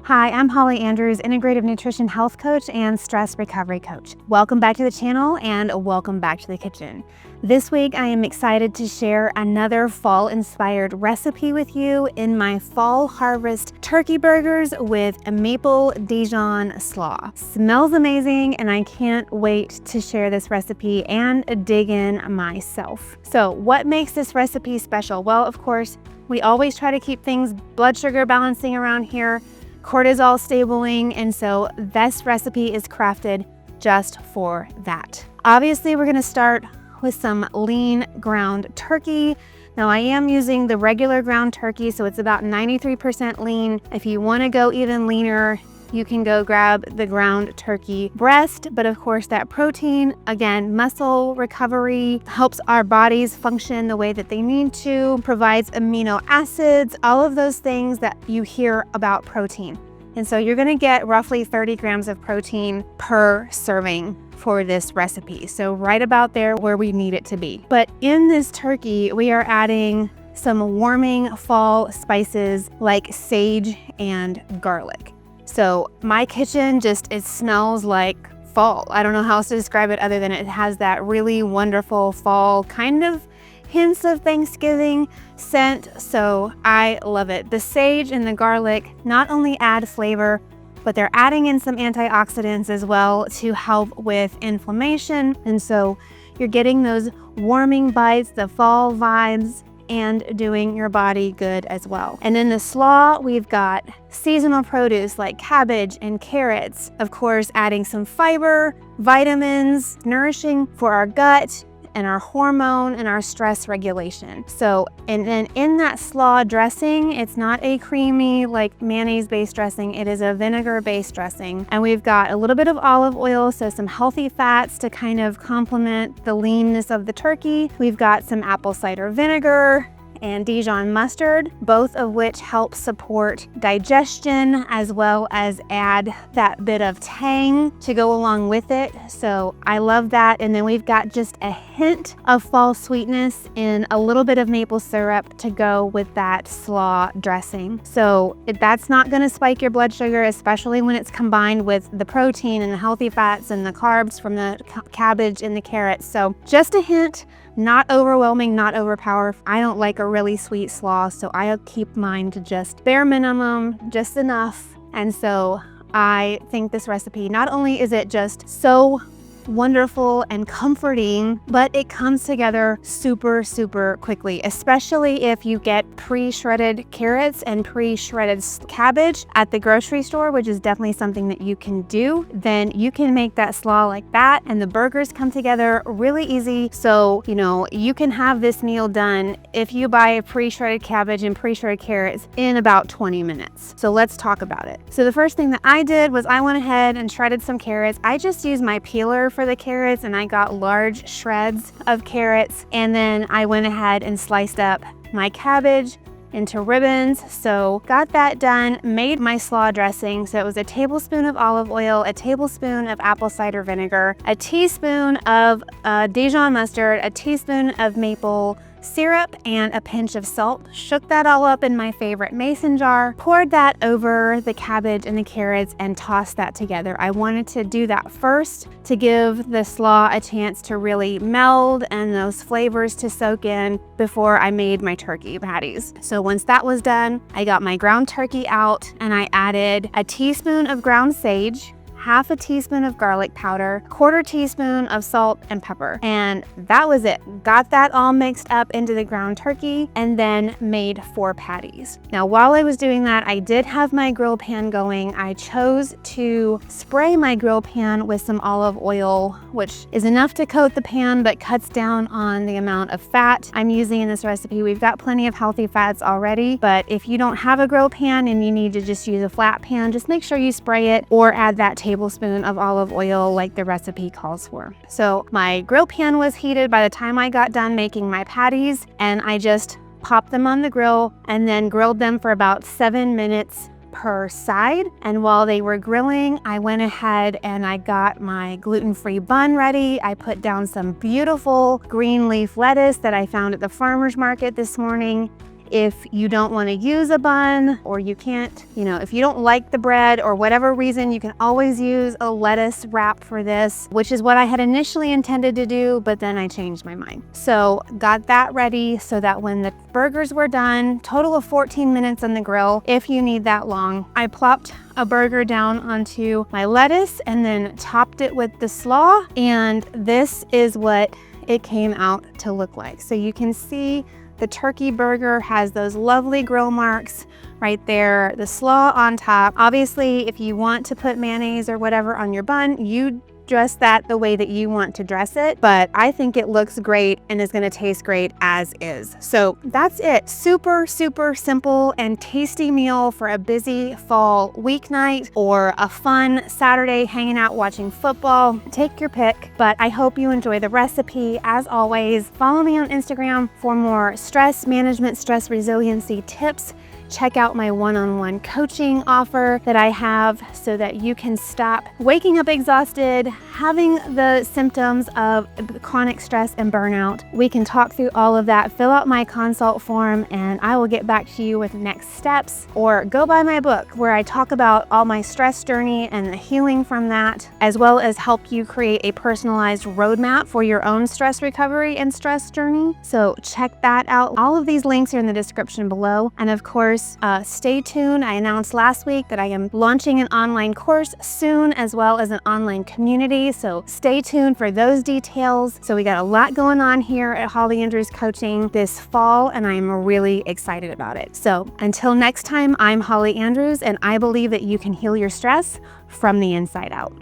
Hi, I'm Holly Andrews, Integrative Nutrition Health Coach and Stress Recovery Coach. Welcome back to the channel and welcome back to the kitchen. This week, I am excited to share another fall-inspired recipe with you in my fall harvest turkey burgers with a Maple Dijon Slaw. Smells amazing, and I can't wait to share this recipe and dig in myself. So what makes this recipe special? Well, of course, we always try to keep things blood sugar balancing around here, cortisol stabling, and so this recipe is crafted just for that. Obviously, we're gonna start with some lean ground turkey. Now I am using the regular ground turkey, so it's about 93% lean. If you wanna go even leaner, you can go grab the ground turkey breast, but of course that protein, again, muscle recovery, helps our bodies function the way that they need to, provides amino acids, all of those things that you hear about protein. And so you're gonna get roughly 30 grams of protein per serving for this recipe. So right about there where we need it to be. But in this turkey, we are adding some warming fall spices like sage and garlic. So my kitchen it smells like fall. I don't know how else to describe it other than it has that really wonderful fall kind of hints of Thanksgiving scent. So I love it. The sage and the garlic not only add flavor, but they're adding in some antioxidants as well to help with inflammation. And so you're getting those warming bites, the fall vibes, and doing your body good as well. And in the slaw, we've got seasonal produce like cabbage and carrots, of course, adding some fiber, vitamins, nourishing for our gut and our hormone and our stress regulation. So, and then in that slaw dressing, it's not a creamy like mayonnaise-based dressing, it is a vinegar-based dressing. And we've got a little bit of olive oil, so some healthy fats to kind of complement the leanness of the turkey. We've got some apple cider vinegar and Dijon mustard, both of which help support digestion as well as add that bit of tang to go along with it. So I love that. And then we've got just a hint of fall sweetness in a little bit of maple syrup to go with that slaw dressing. So that's not gonna spike your blood sugar, especially when it's combined with the protein and the healthy fats and the carbs from the cabbage and the carrots. So just a hint, not overwhelming, not overpower. I don't like a really sweet slaw, so I'll keep mine to just bare minimum, just enough. And so I think this recipe, not only is it just so wonderful and comforting, but it comes together super, super quickly, especially if you get pre-shredded carrots and pre-shredded cabbage at the grocery store, which is definitely something that you can do. Then you can make that slaw like that, and the burgers come together really easy. So, you know, you can have this meal done if you buy pre-shredded cabbage and pre-shredded carrots in about 20 minutes. So let's talk about it. So the first thing that I did was I went ahead and shredded some carrots. I just used my peeler for the carrots, and I got large shreds of carrots, and then I went ahead and sliced up my cabbage into ribbons. So got that done, made my slaw dressing. So it was a tablespoon of olive oil, a tablespoon of apple cider vinegar, a teaspoon of Dijon mustard, a teaspoon of maple syrup, and a pinch of salt. Shook that all up in my favorite mason jar, poured that over the cabbage and the carrots, and tossed that together. I wanted to do that first to give the slaw a chance to really meld and those flavors to soak in before I made my turkey patties. So once that was done, I got my ground turkey out and I added a teaspoon of ground sage, half a teaspoon of garlic powder, quarter teaspoon of salt and pepper. And that was it. Got that all mixed up into the ground turkey and then made 4 patties. Now, while I was doing that, I did have my grill pan going. I chose to spray my grill pan with some olive oil, which is enough to coat the pan, but cuts down on the amount of fat I'm using in this recipe. We've got plenty of healthy fats already, but if you don't have a grill pan and you need to just use a flat pan, just make sure you spray it or add that tablespoon of olive oil like the recipe calls for. So my grill pan was heated by the time I got done making my patties, and I just popped them on the grill and then grilled them for about 7 minutes per side. And while they were grilling, I went ahead and I got my gluten-free bun ready. I put down some beautiful green leaf lettuce that I found at the farmer's market this morning. If you don't want to use a bun, or you can't, if you don't like the bread or whatever reason, you can always use a lettuce wrap for this, which is what I had initially intended to do, but then I changed my mind. So got that ready so that when the burgers were done, total of 14 minutes on the grill, if you need that long, I plopped a burger down onto my lettuce and then topped it with the slaw, and this is what it came out to look like. So you can see the turkey burger has those lovely grill marks right there, the slaw on top. Obviously, if you want to put mayonnaise or whatever on your bun, you dress that the way that you want to dress it, but I think it looks great and is gonna taste great as is. So that's it. Super, super simple and tasty meal for a busy fall weeknight or a fun Saturday hanging out watching football. Take your pick, but I hope you enjoy the recipe. As always, follow me on Instagram for more stress management, stress resiliency tips. Check out my one-on-one coaching offer that I have so that you can stop waking up exhausted, having the symptoms of chronic stress and burnout. We can talk through all of that, fill out my consult form, and I will get back to you with next steps. Or go buy my book where I talk about all my stress journey and the healing from that, as well as help you create a personalized roadmap for your own stress recovery and stress journey. So check that out. All of these links are in the description below. And of course, stay tuned. I announced last week that I am launching an online course soon, as well as an online community. So stay tuned for those details. So we got a lot going on here at Holly Andrews Coaching this fall, and I'm really excited about it. So until next time, I'm Holly Andrews, and I believe that you can heal your stress from the inside out.